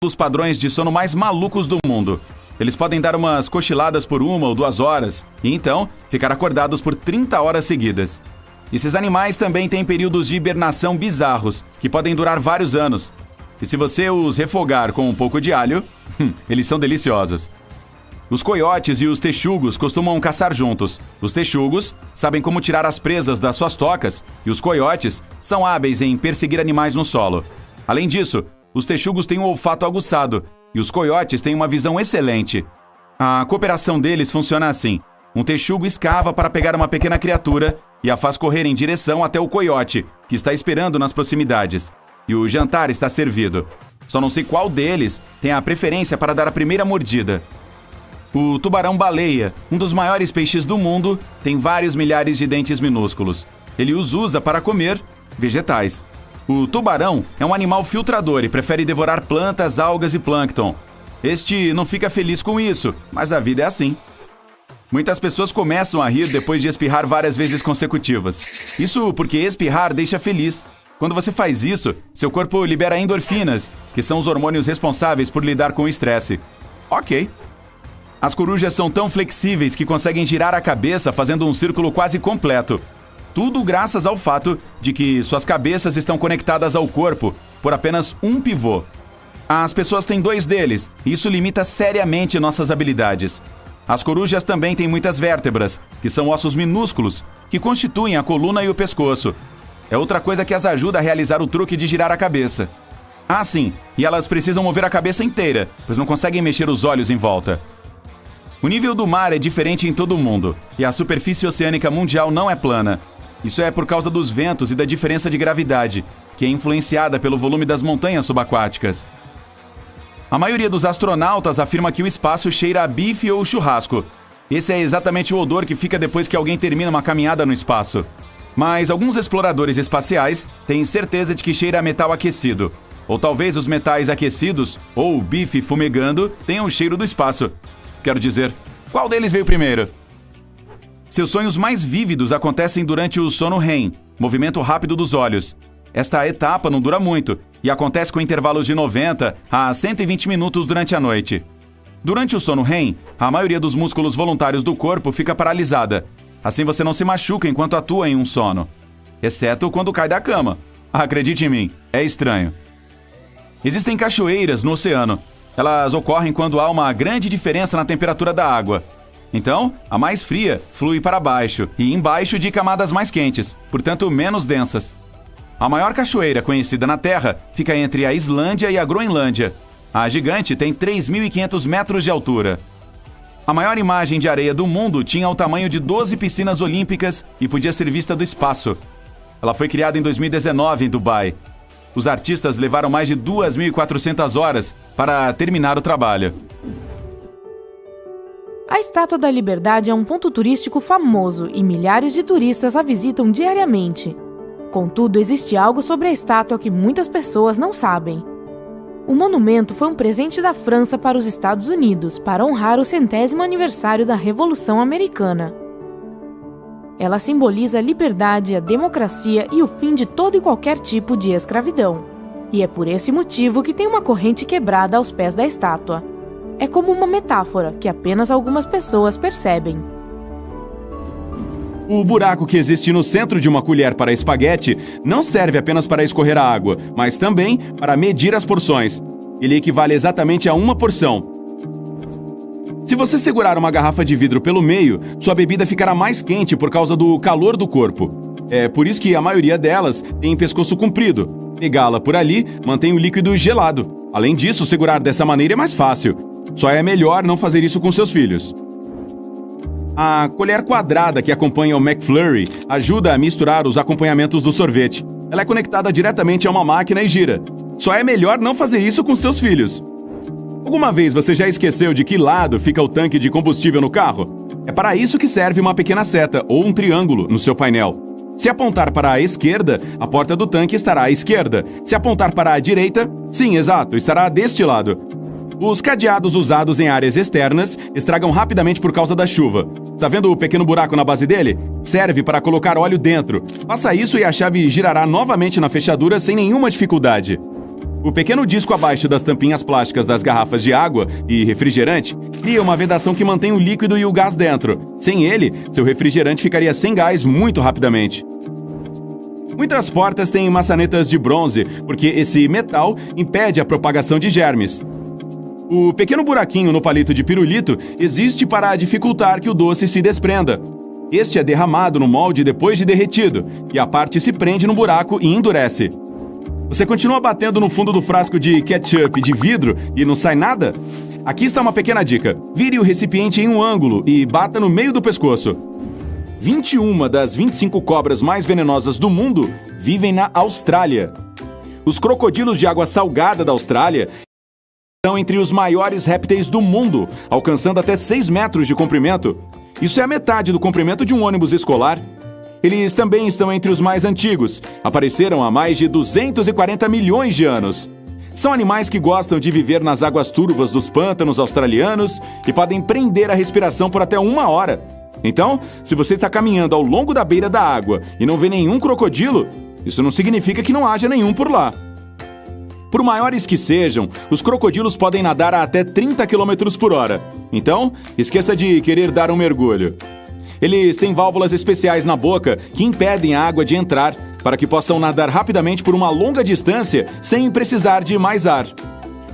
os padrões de sono mais malucos do mundo. Eles podem dar umas cochiladas por 1 ou 2 horas e então ficar acordados por 30 horas seguidas. Esses animais também têm períodos de hibernação bizarros, que podem durar vários anos. E se você os refogar com um pouco de alho, eles são deliciosos. Os coiotes e os texugos costumam caçar juntos. Os texugos sabem como tirar as presas das suas tocas e os coiotes são hábeis em perseguir animais no solo. Além disso, os texugos têm um olfato aguçado e os coiotes têm uma visão excelente. A cooperação deles funciona assim. Um texugo escava para pegar uma pequena criatura e a faz correr em direção até o coiote, que está esperando nas proximidades. E o jantar está servido. Só não sei qual deles tem a preferência para dar a primeira mordida. O tubarão-baleia, um dos maiores peixes do mundo, tem vários milhares de dentes minúsculos. Ele os usa para comer vegetais. O tubarão é um animal filtrador e prefere devorar plantas, algas e plâncton. Este não fica feliz com isso, mas a vida é assim. Muitas pessoas começam a rir depois de espirrar várias vezes consecutivas. Isso porque espirrar deixa feliz. Quando você faz isso, seu corpo libera endorfinas, que são os hormônios responsáveis por lidar com o estresse. Ok. As corujas são tão flexíveis que conseguem girar a cabeça fazendo um círculo quase completo. Tudo graças ao fato de que suas cabeças estão conectadas ao corpo por apenas um pivô. As pessoas têm 2 deles, e isso limita seriamente nossas habilidades. As corujas também têm muitas vértebras, que são ossos minúsculos, que constituem a coluna e o pescoço. É outra coisa que as ajuda a realizar o truque de girar a cabeça. Ah, sim, e elas precisam mover a cabeça inteira, pois não conseguem mexer os olhos em volta. O nível do mar é diferente em todo o mundo, e a superfície oceânica mundial não é plana. Isso é por causa dos ventos e da diferença de gravidade, que é influenciada pelo volume das montanhas subaquáticas. A maioria dos astronautas afirma que o espaço cheira a bife ou churrasco. Esse é exatamente o odor que fica depois que alguém termina uma caminhada no espaço. Mas alguns exploradores espaciais têm certeza de que cheira a metal aquecido. Ou talvez os metais aquecidos, ou o bife fumegando, tenham o cheiro do espaço. Quero dizer, qual deles veio primeiro? Seus sonhos mais vívidos acontecem durante o sono REM, movimento rápido dos olhos. Esta etapa não dura muito e acontece com intervalos de 90 a 120 minutos durante a noite. Durante o sono REM, a maioria dos músculos voluntários do corpo fica paralisada. Assim você não se machuca enquanto atua em um sono. Exceto quando cai da cama. Acredite em mim, é estranho. Existem cachoeiras no oceano. Elas ocorrem quando há uma grande diferença na temperatura da água. Então, a mais fria flui para baixo e embaixo de camadas mais quentes, portanto menos densas. A maior cachoeira conhecida na Terra fica entre a Islândia e a Groenlândia. A gigante tem 3.500 metros de altura. A maior imagem de areia do mundo tinha o tamanho de 12 piscinas olímpicas e podia ser vista do espaço. Ela foi criada em 2019 em Dubai. Os artistas levaram mais de 2.400 horas para terminar o trabalho. A Estátua da Liberdade é um ponto turístico famoso e milhares de turistas a visitam diariamente. Contudo, existe algo sobre a estátua que muitas pessoas não sabem. O monumento foi um presente da França para os Estados Unidos para honrar o 100º aniversário da Revolução Americana. Ela simboliza a liberdade, a democracia e o fim de todo e qualquer tipo de escravidão. E é por esse motivo que tem uma corrente quebrada aos pés da estátua. É como uma metáfora que apenas algumas pessoas percebem. O buraco que existe no centro de uma colher para espaguete não serve apenas para escorrer a água, mas também para medir as porções. Ele equivale exatamente a uma porção. Se você segurar uma garrafa de vidro pelo meio, sua bebida ficará mais quente por causa do calor do corpo. É por isso que a maioria delas tem pescoço comprido. Pegá-la por ali mantém o líquido gelado. Além disso, segurar dessa maneira é mais fácil. Só é melhor não fazer isso com seus filhos. A colher quadrada que acompanha o McFlurry ajuda a misturar os acompanhamentos do sorvete. Ela é conectada diretamente a uma máquina e gira. Só é melhor não fazer isso com seus filhos. Alguma vez você já esqueceu de que lado fica o tanque de combustível no carro? É para isso que serve uma pequena seta ou um triângulo no seu painel. Se apontar para a esquerda, a porta do tanque estará à esquerda. Se apontar para a direita, sim, exato, estará deste lado. Os cadeados usados em áreas externas estragam rapidamente por causa da chuva. Está vendo o pequeno buraco na base dele? Serve para colocar óleo dentro. Faça isso e a chave girará novamente na fechadura sem nenhuma dificuldade. O pequeno disco abaixo das tampinhas plásticas das garrafas de água e refrigerante cria uma vedação que mantém o líquido e o gás dentro. Sem ele, seu refrigerante ficaria sem gás muito rapidamente. Muitas portas têm maçanetas de bronze, porque esse metal impede a propagação de germes. O pequeno buraquinho no palito de pirulito existe para dificultar que o doce se desprenda. Este é derramado no molde depois de derretido, e a parte se prende no buraco e endurece. Você continua batendo no fundo do frasco de ketchup de vidro e não sai nada? Aqui está uma pequena dica. Vire o recipiente em um ângulo e bata no meio do pescoço. 21 das 25 cobras mais venenosas do mundo vivem na Austrália. Os crocodilos de água salgada da Austrália são entre os maiores répteis do mundo, alcançando até 6 metros de comprimento. Isso é a metade do comprimento de um ônibus escolar. Eles também estão entre os mais antigos. Apareceram há mais de 240 milhões de anos. São animais que gostam de viver nas águas turvas dos pântanos australianos e podem prender a respiração por até 1 hora. Então, se você está caminhando ao longo da beira da água e não vê nenhum crocodilo, isso não significa que não haja nenhum por lá. Por maiores que sejam, os crocodilos podem nadar a até 30 km por hora. Então, esqueça de querer dar um mergulho. Eles têm válvulas especiais na boca que impedem a água de entrar, para que possam nadar rapidamente por uma longa distância sem precisar de mais ar.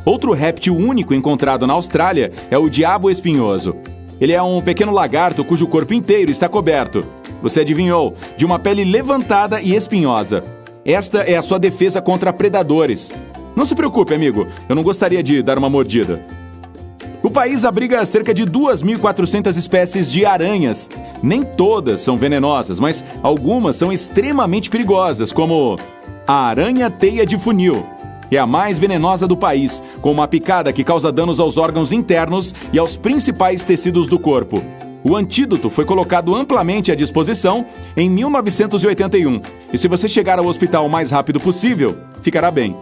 Outro réptil único encontrado na Austrália é o diabo espinhoso. Ele é um pequeno lagarto cujo corpo inteiro está coberto. Você adivinhou? De uma pele levantada e espinhosa. Esta é a sua defesa contra predadores. Não se preocupe, amigo, eu não gostaria de dar uma mordida. O país abriga cerca de 2.400 espécies de aranhas. Nem todas são venenosas, mas algumas são extremamente perigosas, como a aranha-teia de funil. É a mais venenosa do país, com uma picada que causa danos aos órgãos internos e aos principais tecidos do corpo. O antídoto foi colocado amplamente à disposição em 1981. E se você chegar ao hospital o mais rápido possível, ficará bem.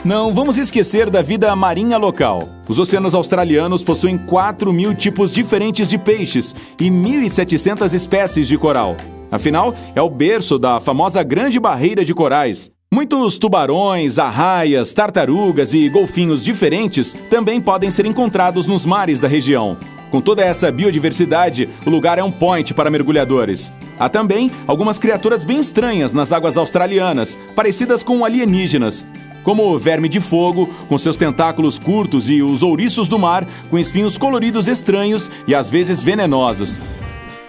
Não vamos esquecer da vida marinha local. Os oceanos australianos possuem 4.000 tipos diferentes de peixes e 1.700 espécies de coral. Afinal, é o berço da famosa Grande Barreira de Corais. Muitos tubarões, arraias, tartarugas e golfinhos diferentes também podem ser encontrados nos mares da região. Com toda essa biodiversidade, o lugar é um point para mergulhadores. Há também algumas criaturas bem estranhas nas águas australianas, parecidas com alienígenas, como o verme de fogo, com seus tentáculos curtos, e os ouriços do mar, com espinhos coloridos estranhos e às vezes venenosos.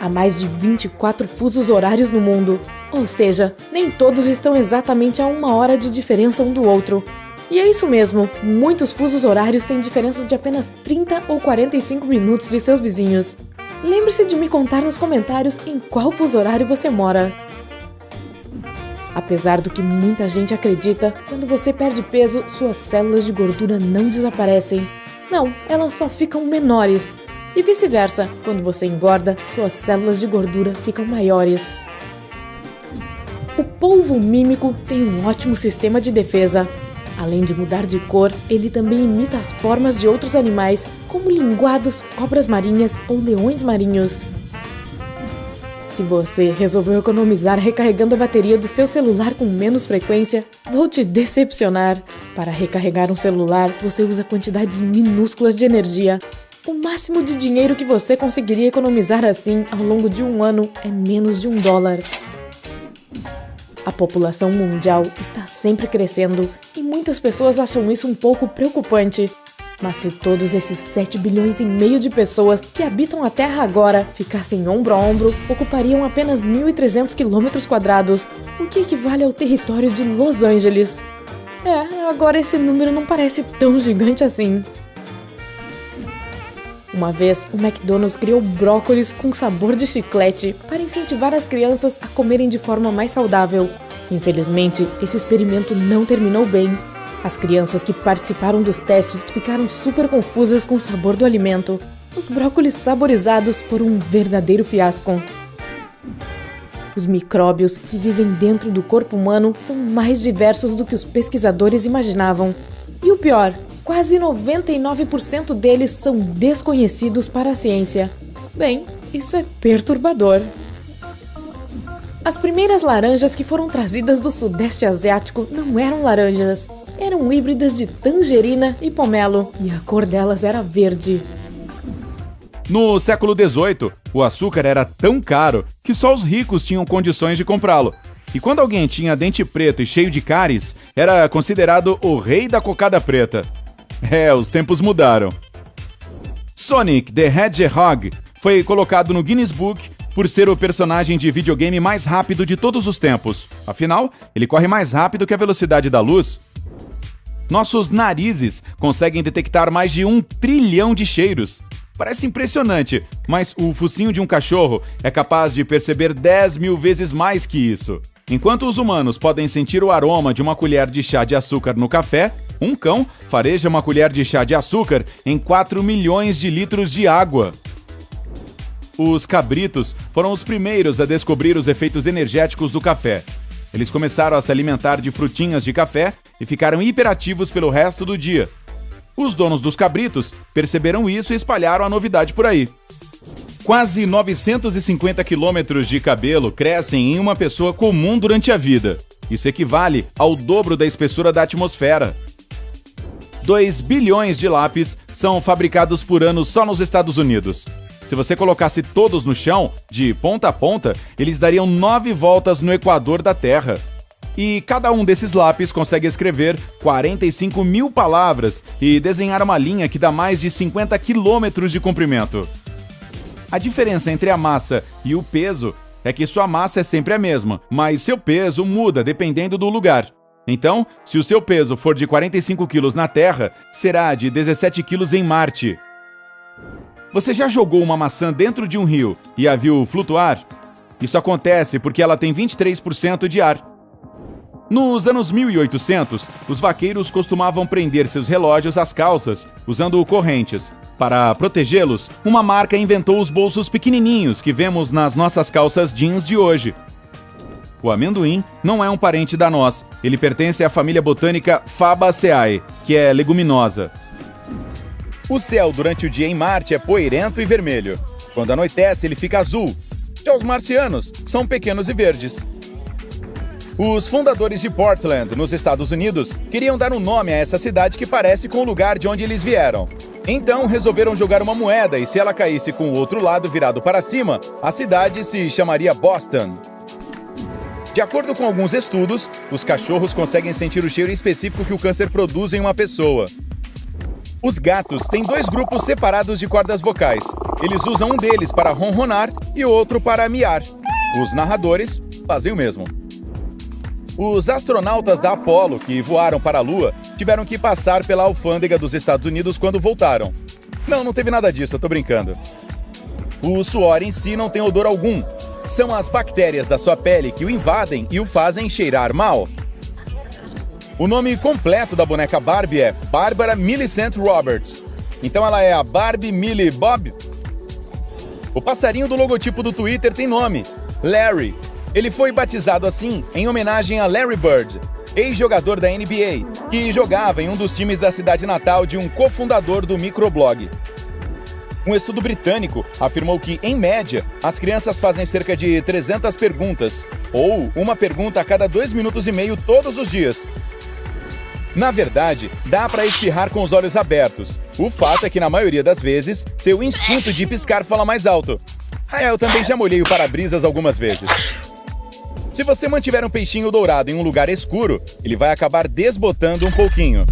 Há mais de 24 fusos horários no mundo, ou seja, nem todos estão exatamente a 1 hora de diferença um do outro. E é isso mesmo, muitos fusos horários têm diferenças de apenas 30 ou 45 minutos de seus vizinhos. Lembre-se de me contar nos comentários em qual fuso horário você mora. Apesar do que muita gente acredita, quando você perde peso, suas células de gordura não desaparecem. Não, elas só ficam menores. E vice-versa, quando você engorda, suas células de gordura ficam maiores. O polvo mímico tem um ótimo sistema de defesa. Além de mudar de cor, ele também imita as formas de outros animais, como linguados, cobras marinhas ou leões marinhos. Se você resolveu economizar recarregando a bateria do seu celular com menos frequência, vou te decepcionar. Para recarregar um celular, você usa quantidades minúsculas de energia. O máximo de dinheiro que você conseguiria economizar assim ao longo de 1 ano é menos de $1. A população mundial está sempre crescendo e muitas pessoas acham isso um pouco preocupante. Mas se todos esses 7,5 bilhões de pessoas que habitam a Terra agora ficassem ombro a ombro, ocupariam apenas 1.300 km², o que equivale ao território de Los Angeles. Agora esse número não parece tão gigante assim. Uma vez, o McDonald's criou brócolis com sabor de chiclete para incentivar as crianças a comerem de forma mais saudável. Infelizmente, esse experimento não terminou bem. As crianças que participaram dos testes ficaram super confusas com o sabor do alimento. Os brócolis saborizados foram um verdadeiro fiasco. Os micróbios que vivem dentro do corpo humano são mais diversos do que os pesquisadores imaginavam. E o pior, quase 99% deles são desconhecidos para a ciência. Bem, isso é perturbador. As primeiras laranjas que foram trazidas do Sudeste Asiático não eram laranjas. eram híbridas de tangerina e pomelo, e a cor delas era verde. No século XVIII, o açúcar era tão caro que só os ricos tinham condições de comprá-lo. E quando alguém tinha dente preto e cheio de cáries, era considerado o rei da cocada preta. Os tempos mudaram. Sonic the Hedgehog foi colocado no Guinness Book por ser o personagem de videogame mais rápido de todos os tempos. Afinal, ele corre mais rápido que a velocidade da luz. Nossos narizes conseguem detectar mais de 1 trilhão de cheiros. Parece impressionante, mas o focinho de um cachorro é capaz de perceber 10 mil vezes mais que isso. Enquanto os humanos podem sentir o aroma de uma colher de chá de açúcar no café, um cão fareja uma colher de chá de açúcar em 4 milhões de litros de água. Os cabritos foram os primeiros a descobrir os efeitos energéticos do café. Eles começaram a se alimentar de frutinhas de café e ficaram hiperativos pelo resto do dia. Os donos dos cabritos perceberam isso e espalharam a novidade por aí. Quase 950 quilômetros de cabelo crescem em uma pessoa comum durante a vida. Isso equivale ao dobro da espessura da atmosfera. 2 bilhões de lápis são fabricados por ano só nos Estados Unidos. Se você colocasse todos no chão, de ponta a ponta, eles dariam 9 voltas no equador da Terra. E cada um desses lápis consegue escrever 45 mil palavras e desenhar uma linha que dá mais de 50 quilômetros de comprimento. A diferença entre a massa e o peso é que sua massa é sempre a mesma, mas seu peso muda dependendo do lugar. Então, se o seu peso for de 45 quilos na Terra, será de 17 quilos em Marte. Você já jogou uma maçã dentro de um rio e a viu flutuar? Isso acontece porque ela tem 23% de ar. Nos anos 1800, os vaqueiros costumavam prender seus relógios às calças, usando correntes. Para protegê-los, uma marca inventou os bolsos pequenininhos que vemos nas nossas calças jeans de hoje. O amendoim não é um parente da noz. Ele pertence à família botânica Fabaceae, que é leguminosa. O céu durante o dia em Marte é poeirento e vermelho. Quando anoitece, ele fica azul. Já os marcianos são pequenos e verdes. Os fundadores de Portland, nos Estados Unidos, queriam dar um nome a essa cidade que parece com o lugar de onde eles vieram. Então resolveram jogar uma moeda e se ela caísse com o outro lado virado para cima, a cidade se chamaria Boston. De acordo com alguns estudos, os cachorros conseguem sentir o cheiro específico que o câncer produz em uma pessoa. Os gatos têm 2 grupos separados de cordas vocais. Eles usam um deles para ronronar e o outro para miar. Os narradores fazem o mesmo. Os astronautas da Apollo, que voaram para a Lua, tiveram que passar pela alfândega dos Estados Unidos quando voltaram. Não teve nada disso, eu tô brincando. O suor em si não tem odor algum. São as bactérias da sua pele que o invadem e o fazem cheirar mal. O nome completo da boneca Barbie é Barbara Millicent Roberts. Então ela é a Barbie Millie Bob? O passarinho do logotipo do Twitter tem nome, Larry. Ele foi batizado assim em homenagem a Larry Bird, ex-jogador da NBA, que jogava em um dos times da cidade natal de um cofundador do microblog. Um estudo britânico afirmou que, em média, as crianças fazem cerca de 300 perguntas, ou uma pergunta a cada 2 minutos e meio todos os dias. Na verdade, dá para espirrar com os olhos abertos. O fato é que, na maioria das vezes, seu instinto de piscar fala mais alto. Eu também já molhei o para-brisas algumas vezes. Se você mantiver um peixinho dourado em um lugar escuro, ele vai acabar desbotando um pouquinho.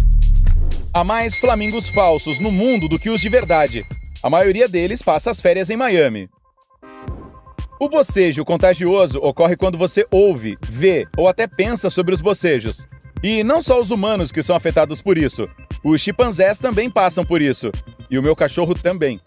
Há mais flamingos falsos no mundo do que os de verdade. A maioria deles passa as férias em Miami. O bocejo contagioso ocorre quando você ouve, vê ou até pensa sobre os bocejos. E não só os humanos que são afetados por isso. Os chimpanzés também passam por isso. E o meu cachorro também.